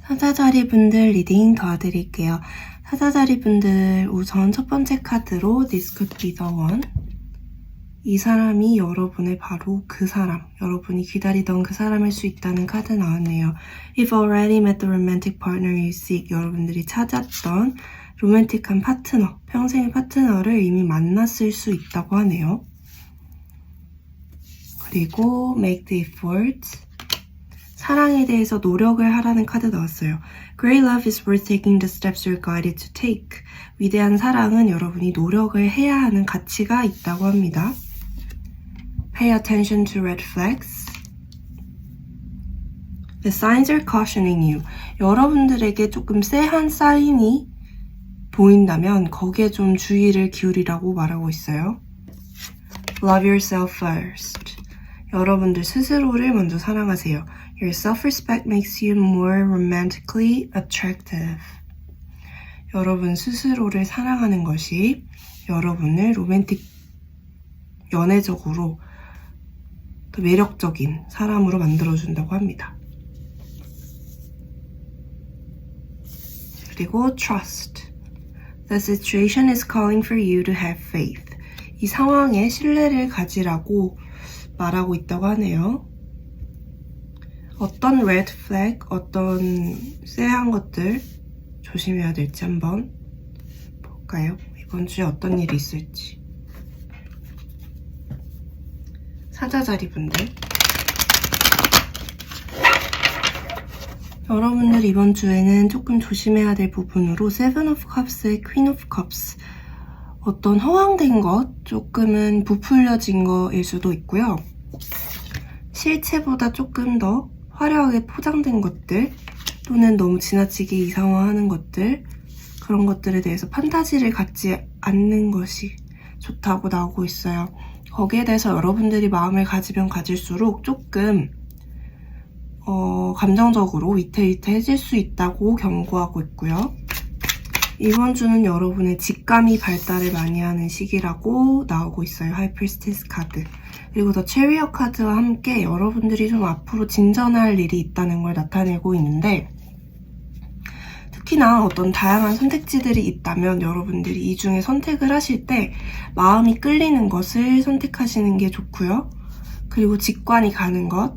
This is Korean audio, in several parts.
사자자리 분들 리딩 도와드릴게요. 사자자리 분들 우선 첫 번째 카드로 This could be the one. 이 사람이 여러분의 바로 그 사람, 여러분이 기다리던 그 사람일 수 있다는 카드 나왔네요. You've already met the romantic partner you seek. 여러분들이 찾았던 로맨틱한 파트너, 평생의 파트너를 이미 만났을 수 있다고 하네요. 그리고 make the effort. 사랑에 대해서 노력을 하라는 카드 나왔어요. Great love is worth taking the steps you're guided to take. 위대한 사랑은 여러분이 노력을 해야 하는 가치가 있다고 합니다. Pay attention to red flags. The signs are cautioning you. 여러분들에게 조금 쎄한 사인이 보인다면 거기에 좀 주의를 기울이라고 말하고 있어요. Love yourself first. 여러분들 스스로를 먼저 사랑하세요. Your self-respect makes you more romantically attractive. 여러분 스스로를 사랑하는 것이 여러분을 연애적으로 더 매력적인 사람으로 만들어준다고 합니다. 그리고 trust. The situation is calling for you to have faith. 이 상황에 신뢰를 가지라고 말하고 있다고 하네요. 어떤 red flag, 어떤 쎄한 것들 조심해야 될지 한번 볼까요? 이번 주에 어떤 일이 있을지. 사자자리 분들. 여러분들 이번 주에는 조금 조심해야 될 부분으로 Seven of Cups에 Queen of Cups. 어떤 허황된 것, 조금은 부풀려진 거일 수도 있고요. 실체보다 조금 더 화려하게 포장된 것들, 또는 너무 지나치게 이상화하는 것들, 그런 것들에 대해서 판타지를 갖지 않는 것이 좋다고 나오고 있어요. 거기에 대해서 여러분들이 마음을 가지면 가질수록 조금 감정적으로 위태위태해질 수 있다고 경고하고 있고요. 이번 주는 여러분의 직감이 발달을 많이 하는 시기라고 나오고 있어요. 하이프리스티스 카드. 그리고 더 체리엇 카드와 함께 여러분들이 좀 앞으로 진전할 일이 있다는 걸 나타내고 있는데, 특히나 어떤 다양한 선택지들이 있다면 여러분들이 이 중에 선택을 하실 때 마음이 끌리는 것을 선택하시는 게 좋고요. 그리고 직관이 가는 것,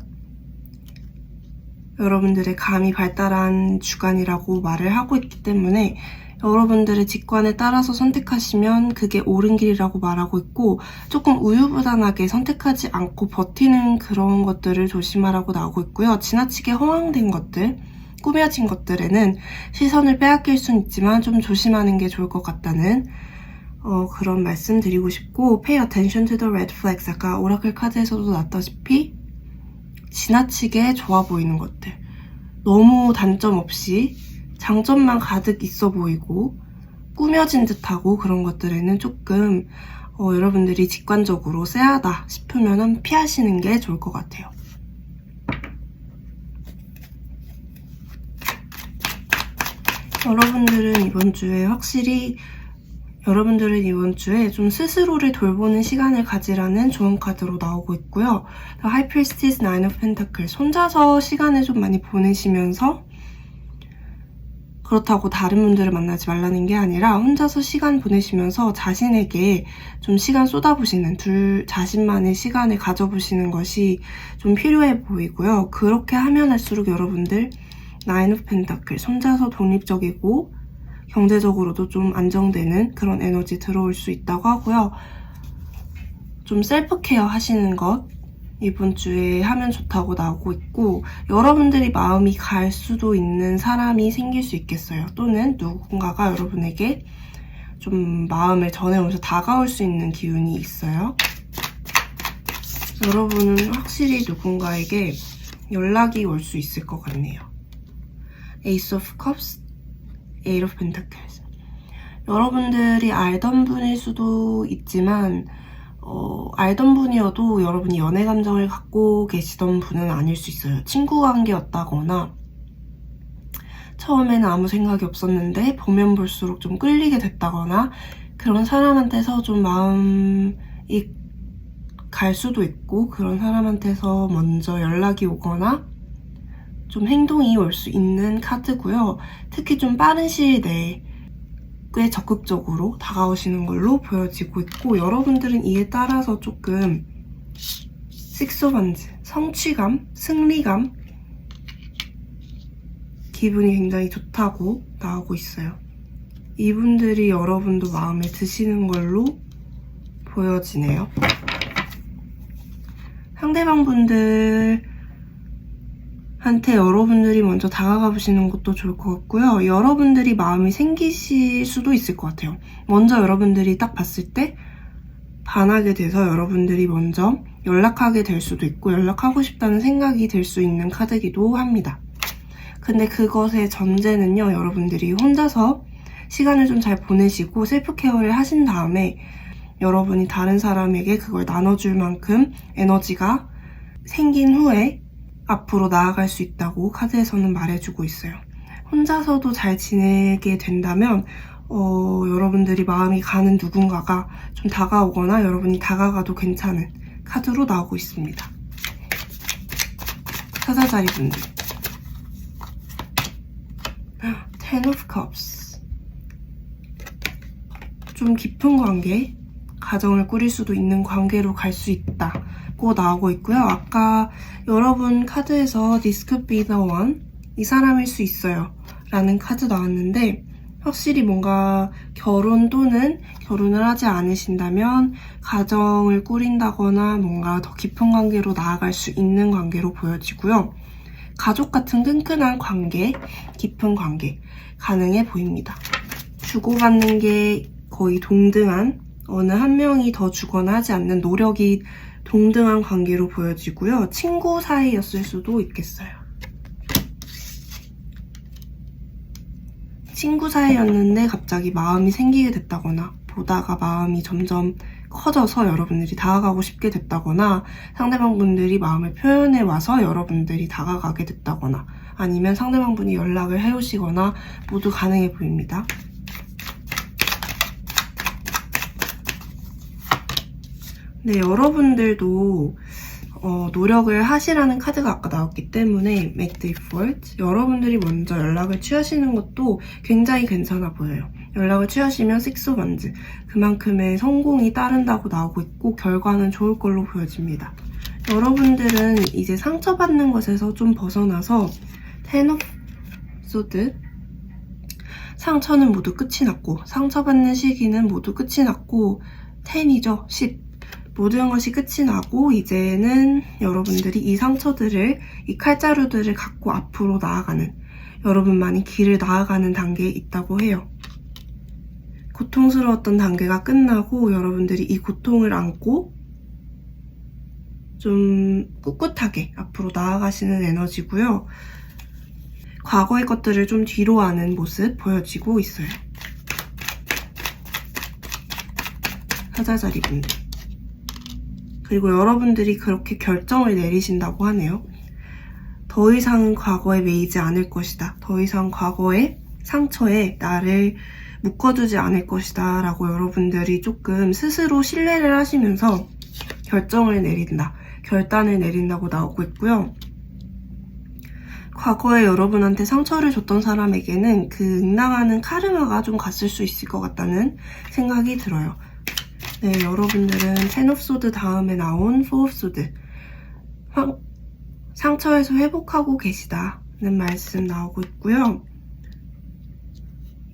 여러분들의 감이 발달한 주간이라고 말을 하고 있기 때문에 여러분들의 직관에 따라서 선택하시면 그게 옳은 길이라고 말하고 있고, 조금 우유부단하게 선택하지 않고 버티는 그런 것들을 조심하라고 나오고 있고요. 지나치게 허황된 것들, 꾸며진 것들에는 시선을 빼앗길 순 있지만 좀 조심하는 게 좋을 것 같다는 그런 말씀 드리고 싶고, Pay attention to the red flags. 아까 오라클 카드에서도 나왔다시피 지나치게 좋아 보이는 것들, 너무 단점 없이 장점만 가득 있어 보이고 꾸며진 듯하고 그런 것들에는 조금 여러분들이 직관적으로 쎄하다 싶으면 피하시는 게 좋을 것 같아요. 여러분들은 이번 주에 좀 스스로를 돌보는 시간을 가지라는 좋은 카드로 나오고 있고요. The High Priestess, Nine of Pentacles. 혼자서 시간을 좀 많이 보내시면서, 그렇다고 다른 분들을 만나지 말라는 게 아니라 혼자서 시간 보내시면서 자신에게 좀 시간 쏟아부시는, 자신만의 시간을 가져보시는 것이 좀 필요해 보이고요. 그렇게 하면 할수록 여러분들 Nine of Pentacles, 혼자서 독립적이고 경제적으로도 좀 안정되는 그런 에너지 들어올 수 있다고 하고요. 좀 셀프 케어 하시는 것 이번 주에 하면 좋다고 나오고 있고, 여러분들이 마음이 갈 수도 있는 사람이 생길 수 있겠어요. 또는 누군가가 여러분에게 좀 마음을 전해오면서 다가올 수 있는 기운이 있어요. 여러분은 확실히 누군가에게 연락이 올 수 있을 것 같네요. Ace of Cups, Eight of Pentacles. 여러분들이 알던 분일 수도 있지만 알던 분이어도 여러분이 연애 감정을 갖고 계시던 분은 아닐 수 있어요. 친구 관계였다거나 처음에는 아무 생각이 없었는데 보면 볼수록 좀 끌리게 됐다거나 그런 사람한테서 좀 마음이 갈 수도 있고, 그런 사람한테서 먼저 연락이 오거나 좀 행동이 올 수 있는 카드고요. 특히 좀 빠른 시일 내에 꽤 적극적으로 다가오시는 걸로 보여지고 있고, 여러분들은 이에 따라서 조금 식스 오브 원즈, 성취감, 승리감, 기분이 굉장히 좋다고 나오고 있어요. 이분들이 여러분도 마음에 드시는 걸로 보여지네요. 상대방 분들한테 여러분들이 먼저 다가가 보시는 것도 좋을 것 같고요. 여러분들이 마음이 생기실 수도 있을 것 같아요. 먼저 여러분들이 딱 봤을 때 반하게 돼서 여러분들이 먼저 연락하게 될 수도 있고, 연락하고 싶다는 생각이 들 수 있는 카드이기도 합니다. 근데 그것의 전제는요, 여러분들이 혼자서 시간을 좀 잘 보내시고 셀프 케어를 하신 다음에 여러분이 다른 사람에게 그걸 나눠줄 만큼 에너지가 생긴 후에 앞으로 나아갈 수 있다고 카드에서는 말해주고 있어요. 혼자서도 잘 지내게 된다면 여러분들이 마음이 가는 누군가가 좀 다가오거나 여러분이 다가가도 괜찮은 카드로 나오고 있습니다. 사자자리 분들, Ten of Cups, 좀 깊은 관계, 가정을 꾸릴 수도 있는 관계로 갈 수 있다고 나오고 있고요. 아까 여러분 카드에서 This could be the one, 이 사람일 수 있어요 라는 카드 나왔는데, 확실히 뭔가 결혼 또는 결혼을 하지 않으신다면 가정을 꾸린다거나 뭔가 더 깊은 관계로 나아갈 수 있는 관계로 보여지고요. 가족 같은 끈끈한 관계, 깊은 관계 가능해 보입니다. 주고받는 게 거의 동등한, 어느 한 명이 더 주거나 하지 않는 노력이 동등한 관계로 보여지고요. 친구 사이였을 수도 있겠어요. 친구 사이였는데 갑자기 마음이 생기게 됐다거나, 보다가 마음이 점점 커져서 여러분들이 다가가고 싶게 됐다거나, 상대방 분들이 마음을 표현해 와서 여러분들이 다가가게 됐다거나, 아니면 상대방 분이 연락을 해오시거나 모두 가능해 보입니다. 네, 여러분들도 노력을 하시라는 카드가 아까 나왔기 때문에 make the effort, 여러분들이 먼저 연락을 취하시는 것도 굉장히 괜찮아 보여요. 연락을 취하시면 Six of Wands, 그만큼의 성공이 따른다고 나오고 있고 결과는 좋을 걸로 보여집니다. 여러분들은 이제 상처받는 것에서 좀 벗어나서 Ten of Swords, 상처는 모두 끝이 났고 상처받는 시기는 모두 끝이 났고 10이죠. 10. 모든 것이 끝이 나고 이제는 여러분들이 이 상처들을, 이 칼자루들을 갖고 앞으로 나아가는, 여러분만이 길을 나아가는 단계에 있다고 해요. 고통스러웠던 단계가 끝나고 여러분들이 이 고통을 안고 좀 꿋꿋하게 앞으로 나아가시는 에너지고요. 과거의 것들을 좀 뒤로 하는 모습 보여지고 있어요. 사자자리 분들. 그리고 여러분들이 그렇게 결정을 내리신다고 하네요. 더 이상 과거에 매이지 않을 것이다. 더 이상 과거의 상처에 나를 묶어두지 않을 것이다 라고 여러분들이 조금 스스로 신뢰를 하시면서 결정을 내린다, 결단을 내린다고 나오고 있고요. 과거에 여러분한테 상처를 줬던 사람에게는 그 응당하는 카르마가 좀 갔을 수 있을 것 같다는 생각이 들어요. 네, 여러분들은 Ten of Swords 다음에 나온 Four of Swords, 상처에서 회복하고 계시다는 말씀 나오고 있고요.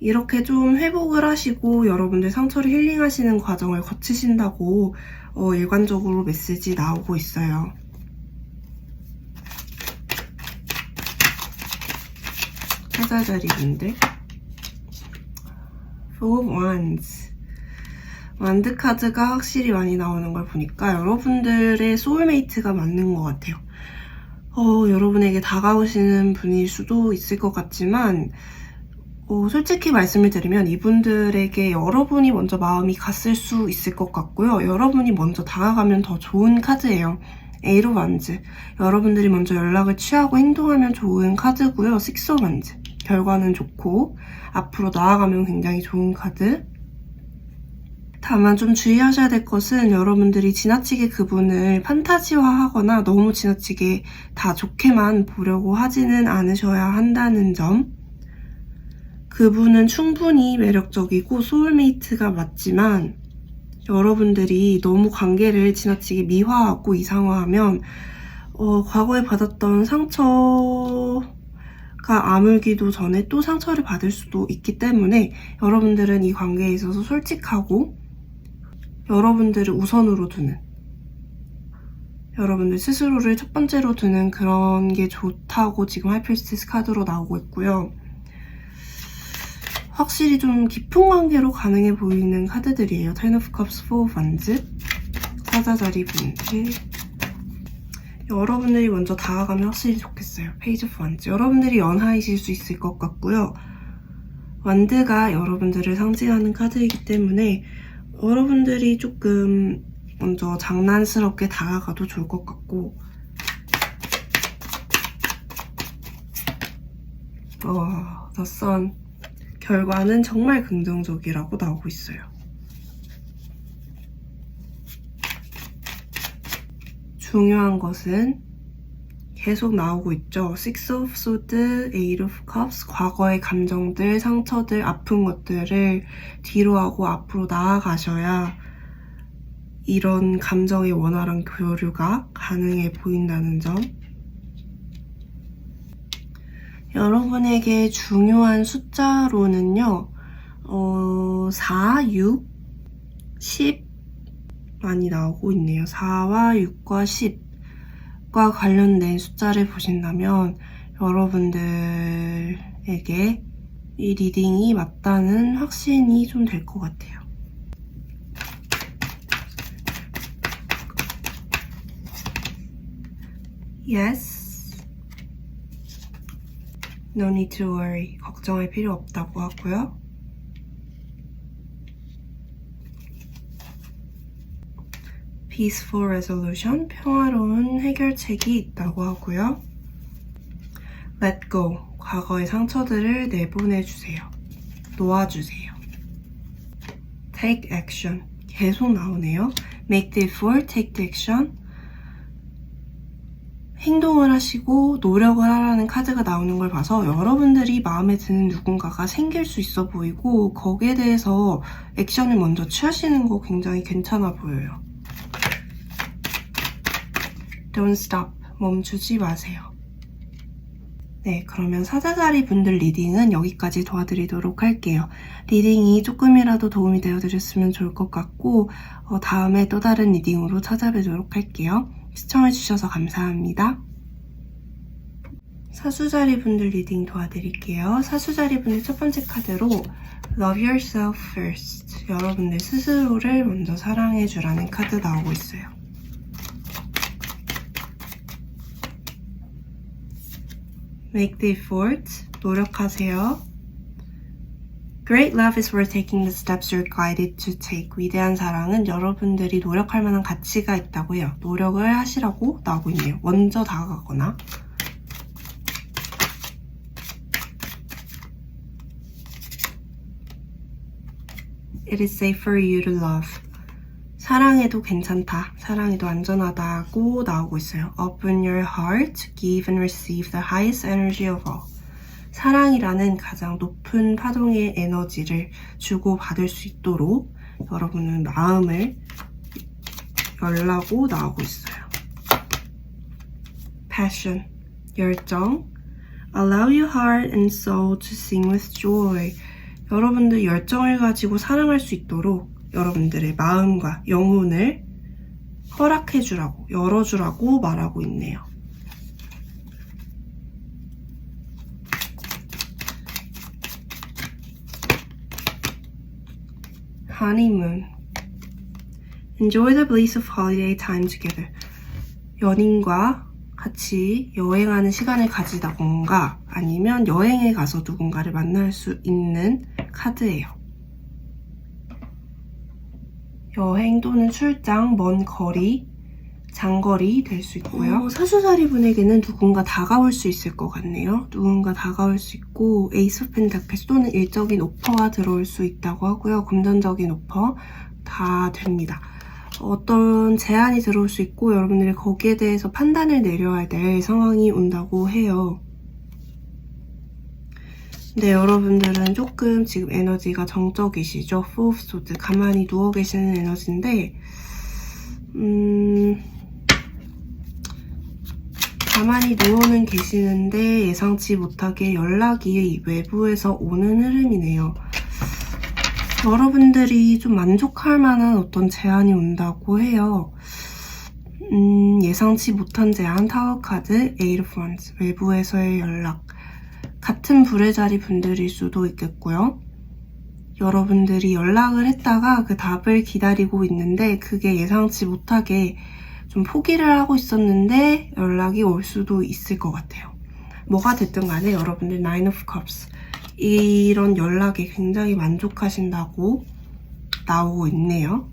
이렇게 좀 회복을 하시고 여러분들 상처를 힐링하시는 과정을 거치신다고 일관적으로 메시지 나오고 있어요. 사자자리 분들, Four of Wands, 완드 카드가 확실히 많이 나오는 걸 보니까 여러분들의 소울메이트가 맞는 것 같아요. 여러분에게 다가오시는 분일 수도 있을 것 같지만 솔직히 말씀을 드리면 이분들에게 여러분이 먼저 마음이 갔을 수 있을 것 같고요. 여러분이 먼저 다가가면 더 좋은 카드예요. Eight of Wands, 여러분들이 먼저 연락을 취하고 행동하면 좋은 카드고요. Six of Wands, 결과는 좋고 앞으로 나아가면 굉장히 좋은 카드. 다만 좀 주의하셔야 될 것은 여러분들이 지나치게 그분을 판타지화하거나 너무 지나치게 다 좋게만 보려고 하지는 않으셔야 한다는 점. 그분은 충분히 매력적이고 소울메이트가 맞지만 여러분들이 너무 관계를 지나치게 미화하고 이상화하면 과거에 받았던 상처가 아물기도 전에 또 상처를 받을 수도 있기 때문에 여러분들은 이 관계에 있어서 솔직하고 여러분들을 우선으로 두는, 여러분들 스스로를 첫 번째로 두는 그런 게 좋다고 지금 하이프리스티스 카드로 나오고 있고요. 확실히 좀 깊은 관계로 가능해 보이는 카드들이에요. Ten of Cups, Four of Wands, 사자자리 분들. 여러분들이 먼저 다가가면 확실히 좋겠어요. Page of Wands. 여러분들이 연하이실 수 있을 것 같고요. 완드가 여러분들을 상징하는 카드이기 때문에 여러분들이 조금 먼저 장난스럽게 다가가도 좋을 것 같고, The Sun. 결과는 정말 긍정적이라고 나오고 있어요. 중요한 것은 계속 나오고 있죠. Six of Swords, Eight of Cups, 과거의 감정들, 상처들, 아픈 것들을 뒤로 하고 앞으로 나아가셔야 이런 감정의 원활한 교류가 가능해 보인다는 점. 여러분에게 중요한 숫자로는요, 4, 6, 10 많이 나오고 있네요. 4와 6과 10과 관련된 숫자를 보신다면 여러분들에게 이 리딩이 맞다는 확신이 좀 될 것 같아요. Yes. No need to worry. 걱정할 필요 없다고 하고요. Peaceful resolution. 평화로운 해결책이 있다고 하고요. Let go. 과거의 상처들을 내보내주세요. 놓아주세요. Take action. 계속 나오네요. Make the effort. Take the action. 행동을 하시고 노력을 하라는 카드가 나오는 걸 봐서 여러분들이 마음에 드는 누군가가 생길 수 있어 보이고 거기에 대해서 액션을 먼저 취하시는 거 굉장히 괜찮아 보여요. Don't stop. 멈추지 마세요. 네, 그러면 사자자리 분들 리딩은 여기까지 도와드리도록 할게요. 리딩이 조금이라도 도움이 되어드렸으면 좋을 것 같고 다음에 또 다른 리딩으로 찾아뵈도록 할게요. 시청해주셔서 감사합니다. 사수자리 분들 리딩 도와드릴게요. 사수자리 분들 첫 번째 카드로 Love yourself first. 여러분들 스스로를 먼저 사랑해주라는 카드 나오고 있어요. Make the effort. 노력하세요. Great love is worth taking the steps you're guided to take. 위대한 사랑은 여러분들이 노력할 만한 가치가 있다고 해요. 노력을 하시라고 나오고 있네요. 먼저 다가가거나. It is safe for you to love. 사랑해도 괜찮다. 사랑해도 안전하다고 나오고 있어요. Open your heart, give and receive the highest energy of all. 사랑이라는 가장 높은 파동의 에너지를 주고받을 수 있도록 여러분은 마음을 열라고 나오고 있어요. Passion, 열정. Allow your heart and soul to sing with joy. 여러분들 열정을 가지고 사랑할 수 있도록 여러분들의 마음과 영혼을 허락해주라고, 열어주라고 말하고 있네요. Honeymoon. Enjoy the bliss of holiday time together. 연인과 같이 여행하는 시간을 가지다던가 아니면 여행에 가서 누군가를 만날 수 있는 카드예요. 여행 또는 출장, 먼 거리, 장거리 될 수 있고요. 사수자리 분에게는 누군가 다가올 수 있을 것 같네요. 누군가 다가올 수 있고 에이스 오브 펜타클스 또는 일적인 오퍼가 들어올 수 있다고 하고요. 금전적인 오퍼, 다 됩니다. 어떤 제안이 들어올 수 있고 여러분들이 거기에 대해서 판단을 내려야 될 상황이 온다고 해요. 근데 여러분들은 조금 지금 에너지가 정적이시죠? Four of Swords, 가만히 누워 계시는 에너지인데 가만히 누워는 계시는데 예상치 못하게 연락이 외부에서 오는 흐름이네요. 여러분들이 좀 만족할 만한 어떤 제안이 온다고 해요. 예상치 못한 제안, 타워 카드, Eight of Wands, 외부에서의 연락. 같은 불의 자리 분들일 수도 있겠고요. 여러분들이 연락을 했다가 그 답을 기다리고 있는데 그게 예상치 못하게 좀 포기를 하고 있었는데 연락이 올 수도 있을 것 같아요. 뭐가 됐든 간에 여러분들 Nine of Cups, 이런 연락에 굉장히 만족하신다고 나오고 있네요.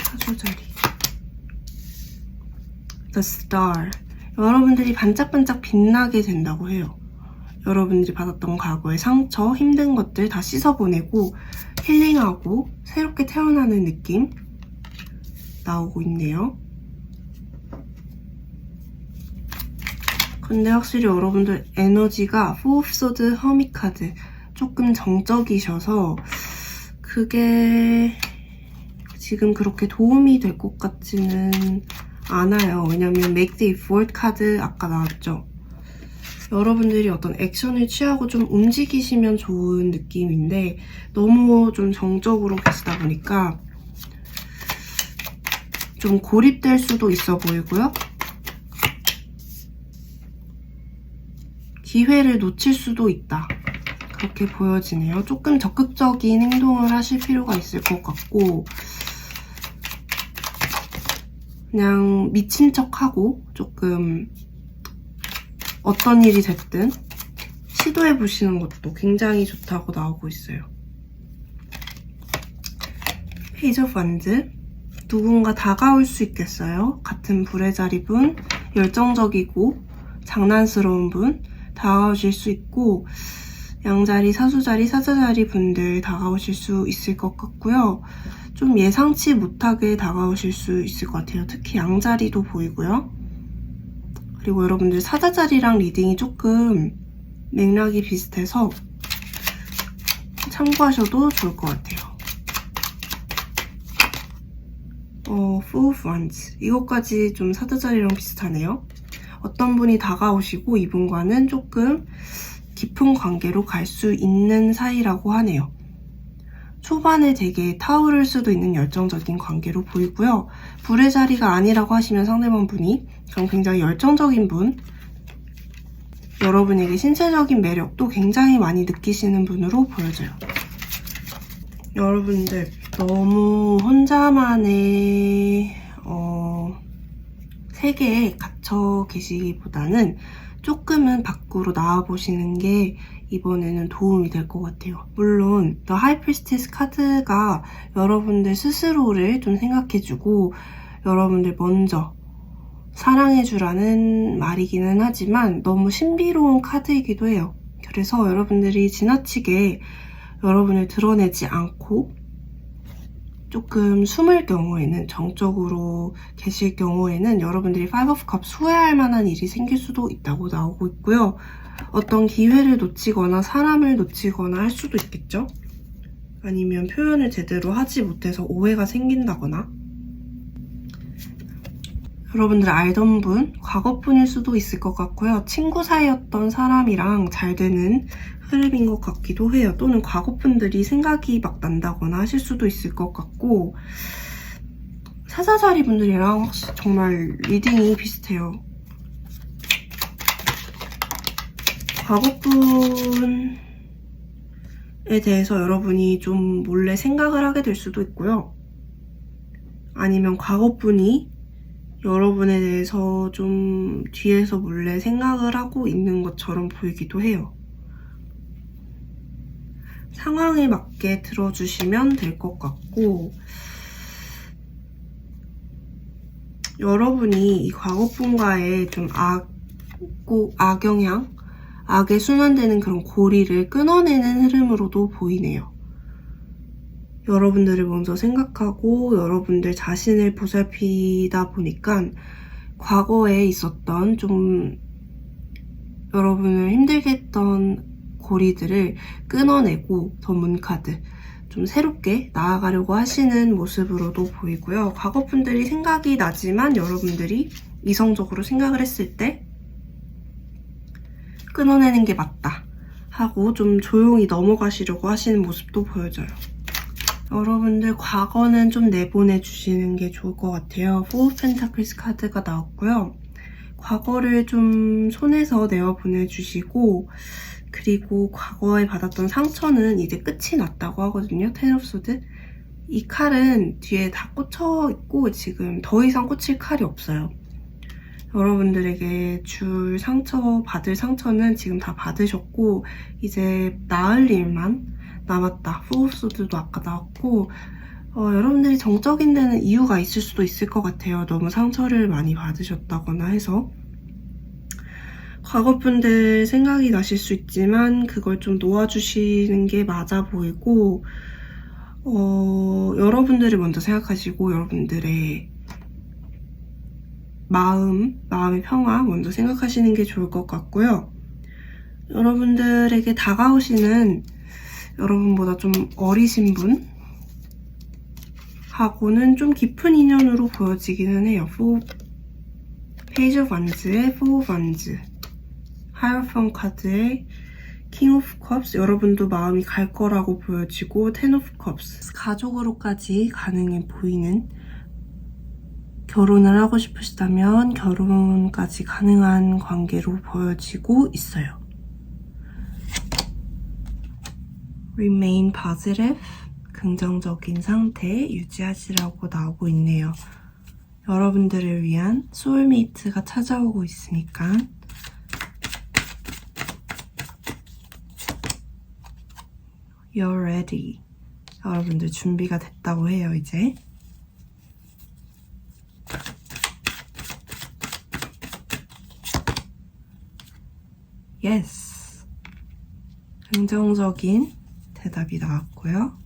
사조자리, The Star, 여러분들이 반짝반짝 빛나게 된다고 해요. 여러분들이 받았던 과거의 상처, 힘든 것들 다 씻어보내고 힐링하고 새롭게 태어나는 느낌 나오고 있네요. 근데 확실히 여러분들 에너지가 Four of Swords, 허밋 카드 조금 정적이셔서 그게 지금 그렇게 도움이 될 것 같지는 않아요. 왜냐면 Make the Effort 카드 아까 나왔죠. 여러분들이 어떤 액션을 취하고 좀 움직이시면 좋은 느낌인데 너무 좀 정적으로 계시다 보니까 좀 고립될 수도 있어 보이고요. 기회를 놓칠 수도 있다. 그렇게 보여지네요. 조금 적극적인 행동을 하실 필요가 있을 것 같고 그냥 미친 척하고 조금 어떤 일이 됐든 시도해보시는 것도 굉장히 좋다고 나오고 있어요. 페이지 오브 완즈, 누군가 다가올 수 있겠어요. 같은 불의 자리 분, 열정적이고 장난스러운 분 다가오실 수 있고 양자리, 사수자리, 사자자리 분들 다가오실 수 있을 것 같고요. 좀 예상치 못하게 다가오실 수 있을 것 같아요. 특히 양자리도 보이고요. 그리고 여러분들 사자자리랑 리딩이 조금 맥락이 비슷해서 참고하셔도 좋을 것 같아요. Four of Wands, 이것까지 좀 사자자리랑 비슷하네요. 어떤 분이 다가오시고 이분과는 조금 깊은 관계로 갈 수 있는 사이라고 하네요. 초반에 되게 타오를 수도 있는 열정적인 관계로 보이고요. 불의 자리가 아니라고 하시면 상대방 분이 그럼 굉장히 열정적인 분, 여러분에게 신체적인 매력도 굉장히 많이 느끼시는 분으로 보여져요. 여러분들 너무 혼자만의 세계에 갇혀 계시기보다는 조금은 밖으로 나와보시는 게 이번에는 도움이 될 것 같아요. 물론 The High Priestess 카드가 여러분들 스스로를 좀 생각해주고 여러분들 먼저 사랑해주라는 말이기는 하지만 너무 신비로운 카드이기도 해요. 그래서 여러분들이 지나치게 여러분을 드러내지 않고 조금 숨을 경우에는, 정적으로 계실 경우에는 여러분들이 Five of Cups 후회할 만한 일이 생길 수도 있다고 나오고 있고요. 어떤 기회를 놓치거나 사람을 놓치거나 할 수도 있겠죠? 아니면 표현을 제대로 하지 못해서 오해가 생긴다거나 여러분들 알던 분, 과거분일 수도 있을 것 같고요. 친구 사이였던 사람이랑 잘 되는 흐름인 것 같기도 해요. 또는 과거분들이 생각이 막 난다거나 하실 수도 있을 것 같고 사자자리 분들이랑 정말 리딩이 비슷해요. 과거분에 대해서 여러분이 좀 몰래 생각을 하게 될 수도 있고요. 아니면 과거분이 여러분에 대해서 좀 뒤에서 몰래 생각을 하고 있는 것처럼 보이기도 해요. 상황에 맞게 들어주시면 될 것 같고 여러분이 이 과거분과의 좀 악영향, 악에 순환되는 그런 고리를 끊어내는 흐름으로도 보이네요. 여러분들을 먼저 생각하고 여러분들 자신을 보살피다 보니까 과거에 있었던 좀 여러분을 힘들게 했던 고리들을 끊어내고 전문카드 좀 새롭게 나아가려고 하시는 모습으로도 보이고요. 과거분들이 생각이 나지만 여러분들이 이성적으로 생각을 했을 때 끊어내는 게 맞다 하고 좀 조용히 넘어가시려고 하시는 모습도 보여져요. 여러분들 과거는 좀 내보내 주시는 게 좋을 것 같아요. Four of Pentacles 카드가 나왔고요. 과거를 좀 손에서 내어 보내주시고 그리고 과거에 받았던 상처는 이제 끝이 났다고 하거든요. Ten of Swords. 이 칼은 뒤에 다 꽂혀 있고 지금 더 이상 꽂힐 칼이 없어요. 여러분들에게 줄 상처, 받을 상처는 지금 다 받으셨고 이제 나을 일만 남았다. Four of Swords도 아까 나왔고 여러분들이 정적인 데는 이유가 있을 수도 있을 것 같아요. 너무 상처를 많이 받으셨다거나 해서 과거분들 생각이 나실 수 있지만 그걸 좀 놓아주시는 게 맞아 보이고 여러분들을 먼저 생각하시고 여러분들의 마음의 평화 먼저 생각하시는 게 좋을 것 같고요. 여러분들에게 다가오시는 여러분보다 좀 어리신 분 하고는 좀 깊은 인연으로 보여지기는 해요. Page of Wands의 Four of Wands, Hierophant 카드의 King of Cups, 여러분도 마음이 갈 거라고 보여지고 Ten of Cups, 가족으로까지 가능해 보이는 결혼을 하고 싶으시다면 결혼까지 가능한 관계로 보여지고 있어요. Remain positive, 긍정적인 상태 유지하시라고 나오고 있네요. 여러분들을 위한 소울메이트가 찾아오고 있으니까 You're ready. 여러분들 준비가 됐다고 해요, 이제. Yes. 긍정적인 대답이 나왔고요.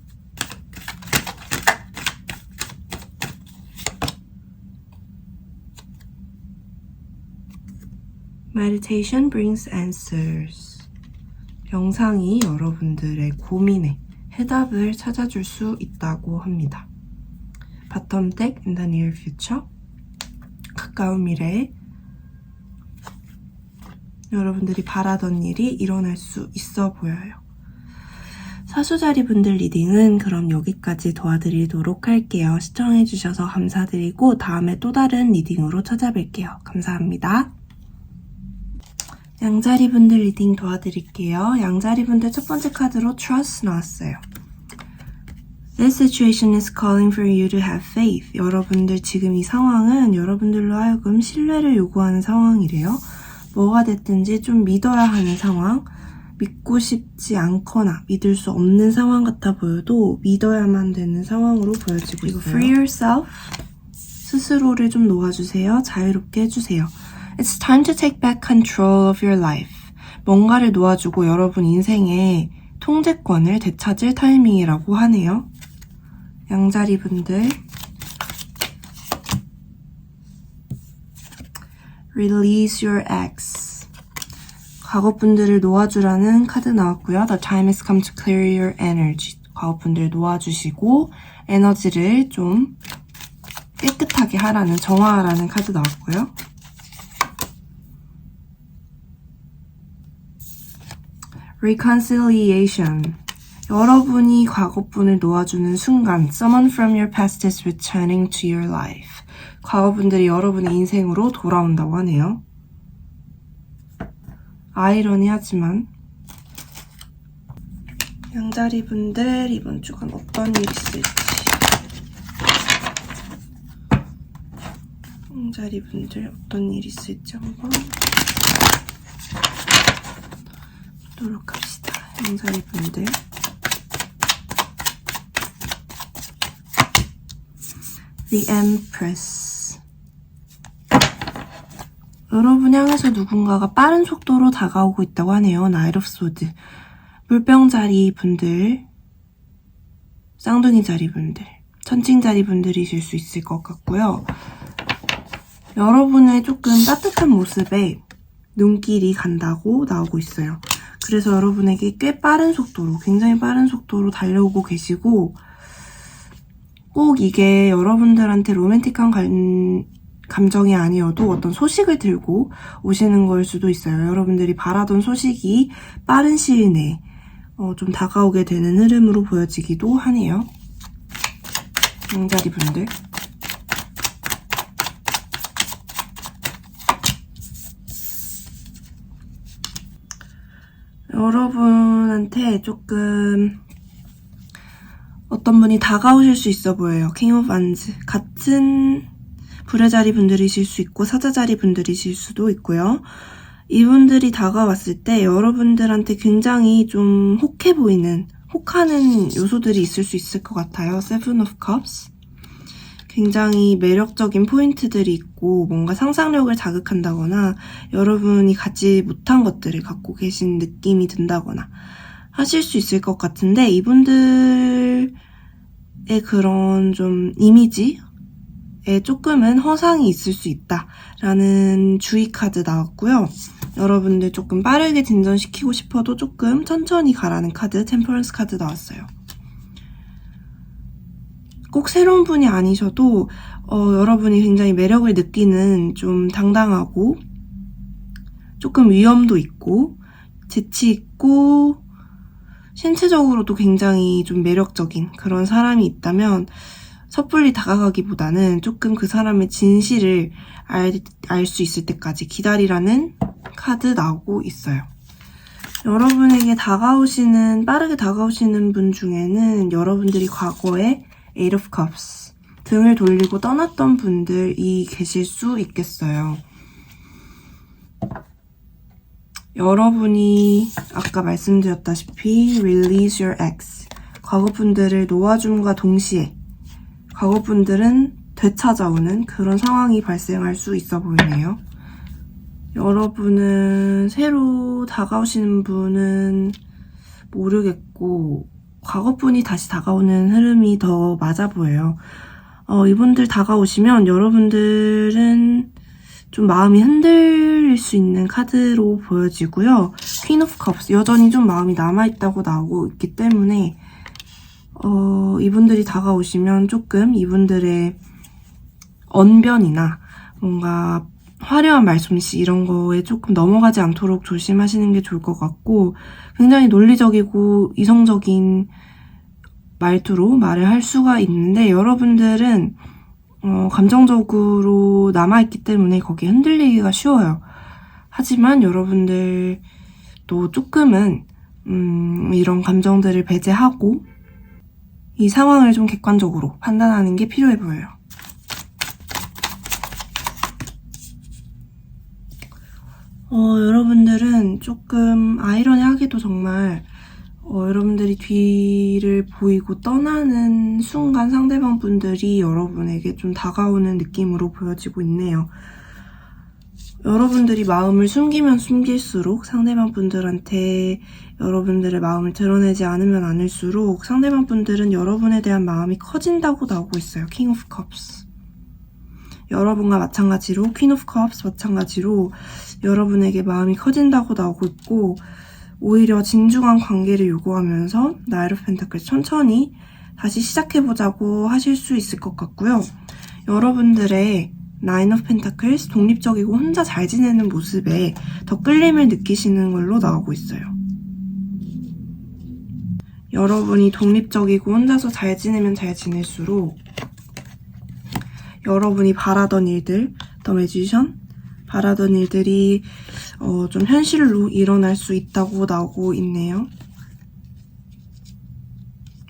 Meditation brings answers. 명상이 여러분들의 고민에 해답을 찾아줄 수 있다고 합니다. Bottom deck in the near future. 가까운 미래에 여러분들이 바라던 일이 일어날 수 있어 보여요. 사수자리 분들 리딩은 그럼 여기까지 도와드리도록 할게요. 시청해주셔서 감사드리고 다음에 또 다른 리딩으로 찾아뵐게요. 감사합니다. 양자리 분들 리딩 도와드릴게요. 양자리 분들 첫 번째 카드로 Trust 나왔어요. This situation is calling for you to have faith. 여러분들 지금 이 상황은 여러분들로 하여금 신뢰를 요구하는 상황이래요. 뭐가 됐든지 좀 믿어야 하는 상황, 믿고 싶지 않거나 믿을 수 없는 상황 같아 보여도 믿어야만 되는 상황으로 보여지고 있어요. Free yourself. 스스로를 좀 놓아주세요. 자유롭게 해주세요. It's time to take back control of your life. 뭔가를 놓아주고 여러분 인생의 통제권을 되찾을 타이밍이라고 하네요. 양자리 분들. Release your ex. 과거분들을 놓아주라는 카드 나왔고요. The time has come to clear your energy. 과거분들 놓아주시고 에너지를 좀 깨끗하게 하라는, 정화하라는 카드 나왔고요. Reconciliation. 여러분이 과거분을 놓아주는 순간 Someone from your past is returning to your life. 과거분들이 여러분의 인생으로 돌아온다고 하네요. 아이러니하지만 양자리 분들 이번 주간 어떤 일이 있을지, 양자리 분들 어떤 일이 있을지 한번 보도록 합시다. 양자리 분들. The Empress. 여러분 향해서 누군가가 빠른 속도로 다가오고 있다고 하네요. Knight of Swords. 물병자리 분들. 쌍둥이자리 분들, 천칭자리 분들이실 수 있을 것 같고요. 여러분의 조금 따뜻한 모습에 눈길이 간다고 나오고 있어요. 그래서 여러분에게 꽤 빠른 속도로, 굉장히 빠른 속도로 달려오고 계시고, 꼭 이게 여러분들한테 로맨틱한 감정이 아니어도 어떤 소식을 들고 오시는 걸 수도 있어요. 여러분들이 바라던 소식이 빠른 시일 내에 좀 다가오게 되는 흐름으로 보여지기도 하네요. 양자리 분들. 여러분한테 조금 어떤 분이 다가오실 수 있어 보여요. 킹 오브 완즈. 같은 불의 자리 분들이실 수 있고 사자자리 분들이실 수도 있고요. 이분들이 다가왔을 때 여러분들한테 굉장히 좀 혹해 보이는, 혹하는 요소들이 있을 수 있을 것 같아요. Seven of Cups. 굉장히 매력적인 포인트들이 있고 뭔가 상상력을 자극한다거나 여러분이 갖지 못한 것들을 갖고 계신 느낌이 든다거나 하실 수 있을 것 같은데, 이분들의 그런 좀 이미지에 조금은 허상이 있을 수 있다라는 주의 카드 나왔고요. 여러분들 조금 빠르게 진전시키고 싶어도 조금 천천히 가라는 카드, 템퍼런스 카드 나왔어요. 꼭 새로운 분이 아니셔도 여러분이 굉장히 매력을 느끼는 좀 당당하고 조금 위험도 있고 재치 있고 신체적으로도 굉장히 좀 매력적인 그런 사람이 있다면 섣불리 다가가기보다는 조금 그 사람의 진실을 알 수 있을 때까지 기다리라는 카드 나오고 있어요. 여러분에게 빠르게 다가오시는 분 중에는 여러분들이 과거에 Eight of Cups, 등을 돌리고 떠났던 분들이 계실 수 있겠어요. 여러분이 아까 말씀드렸다시피 Release your ex, 과거분들을 놓아줌과 동시에 과거분들은 되찾아오는 그런 상황이 발생할 수 있어 보이네요. 여러분은 새로 다가오시는 분은 모르겠고 과거분이 다시 다가오는 흐름이 더 맞아 보여요. 이분들 다가오시면 여러분들은 좀 마음이 흔들릴 수 있는 카드로 보여지고요. Queen of Cups, 여전히 좀 마음이 남아있다고 나오고 있기 때문에 이분들이 다가오시면 조금 이분들의 언변이나 뭔가 화려한 말솜씨 이런 거에 조금 넘어가지 않도록 조심하시는 게 좋을 것 같고, 굉장히 논리적이고 이성적인 말투로 말을 할 수가 있는데 여러분들은 감정적으로 남아있기 때문에 거기에 흔들리기가 쉬워요. 하지만 여러분들도 조금은 이런 감정들을 배제하고 이 상황을 좀 객관적으로 판단하는 게 필요해 보여요. 여러분들은 조금 아이러니하게도 정말 여러분들이 뒤를 보이고 떠나는 순간 상대방 분들이 여러분에게 좀 다가오는 느낌으로 보여지고 있네요. 여러분들이 마음을 숨기면 숨길수록 상대방 분들한테 여러분들의 마음을 드러내지 않으면 않을수록 상대방 분들은 여러분에 대한 마음이 커진다고 나오고 있어요. King of Cups. 여러분과 마찬가지로 Queen of Cups 마찬가지로 여러분에게 마음이 커진다고 나오고 있고, 오히려 진중한 관계를 요구하면서 Knight of Pentacles 천천히 다시 시작해보자고 하실 수 있을 것 같고요. 여러분들의 Nine of Pentacles, 독립적이고 혼자 잘 지내는 모습에 더 끌림을 느끼시는 걸로 나오고 있어요. 여러분이 독립적이고 혼자서 잘 지내면 잘 지낼수록 여러분이 바라던 일들, The Magician, 바라던 일들이 좀 현실로 일어날 수 있다고 나오고 있네요.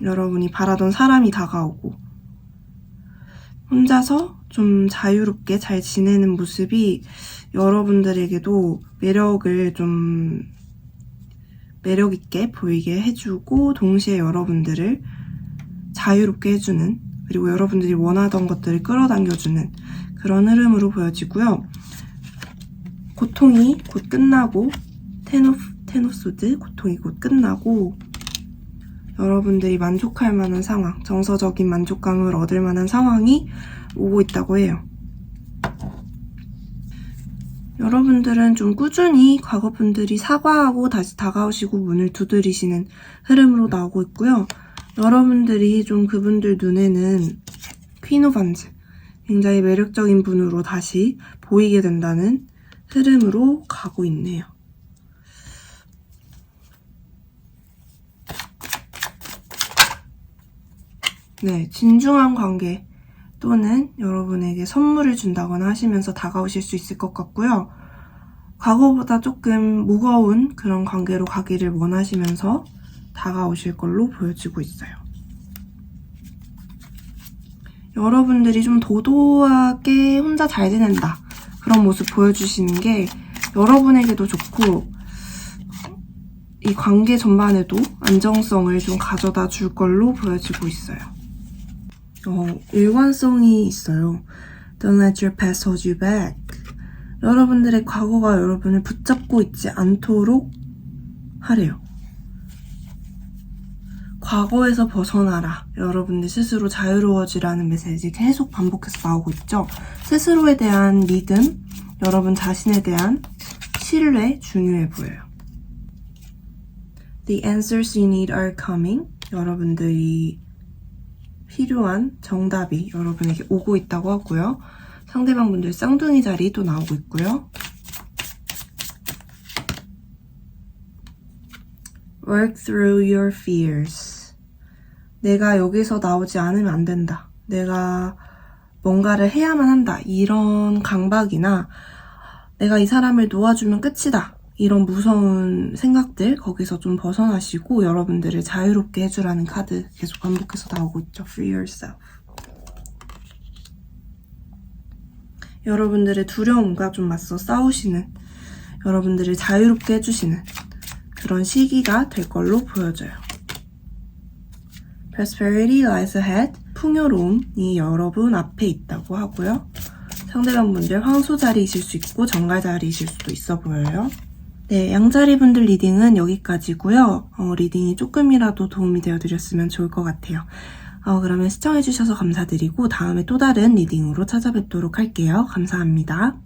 여러분이 바라던 사람이 다가오고 혼자서 좀 자유롭게 잘 지내는 모습이 여러분들에게도 매력을 좀 매력있게 보이게 해주고, 동시에 여러분들을 자유롭게 해주는, 그리고 여러분들이 원하던 것들을 끌어당겨주는 그런 흐름으로 보여지고요. 고통이 곧 끝나고, 텐 오브 소드, 고통이 곧 끝나고 여러분들이 만족할 만한 상황, 정서적인 만족감을 얻을 만한 상황이 오고 있다고 해요. 여러분들은 좀 꾸준히 과거분들이 사과하고 다시 다가오시고 문을 두드리시는 흐름으로 나오고 있고요. 여러분들이 좀 그분들 눈에는 퀸 오브 원즈, 굉장히 매력적인 분으로 다시 보이게 된다는 흐름으로 가고 있네요. 네, 진중한 관계 또는 여러분에게 선물을 준다거나 하시면서 다가오실 수 있을 것 같고요. 과거보다 조금 무거운 그런 관계로 가기를 원하시면서 다가오실 걸로 보여지고 있어요. 여러분들이 좀 도도하게 혼자 잘 지낸다, 그런 모습 보여주시는 게 여러분에게도 좋고 이 관계 전반에도 안정성을 좀 가져다 줄 걸로 보여지고 있어요. 일관성이 있어요. Don't let your past hold you back. 여러분들의 과거가 여러분을 붙잡고 있지 않도록 하래요. 과거에서 벗어나라. 여러분들 스스로 자유로워지라는 메시지 계속 반복해서 나오고 있죠. 스스로에 대한 믿음, 여러분 자신에 대한 신뢰 중요해 보여요. The answers you need are coming. 여러분들이 필요한 정답이 여러분에게 오고 있다고 하고요. 상대방 분들 쌍둥이 자리 또 나오고 있고요. Work through your fears. 내가 여기서 나오지 않으면 안 된다. 내가 뭔가를 해야만 한다. 이런 강박이나 내가 이 사람을 놓아주면 끝이다. 이런 무서운 생각들, 거기서 좀 벗어나시고 여러분들을 자유롭게 해주라는 카드 계속 반복해서 나오고 있죠. Free yourself. 여러분들의 두려움과 좀 맞서 싸우시는, 여러분들을 자유롭게 해주시는 그런 시기가 될 걸로 보여져요. Prosperity lies ahead. 풍요로움이 여러분 앞에 있다고 하고요. 상대방 분들 황소자리이실 수 있고 정갈자리이실 수도 있어 보여요. 네, 양자리 분들 리딩은 여기까지고요. 리딩이 조금이라도 도움이 되어드렸으면 좋을 것 같아요. 그러면 시청해주셔서 감사드리고 다음에 또 다른 리딩으로 찾아뵙도록 할게요. 감사합니다.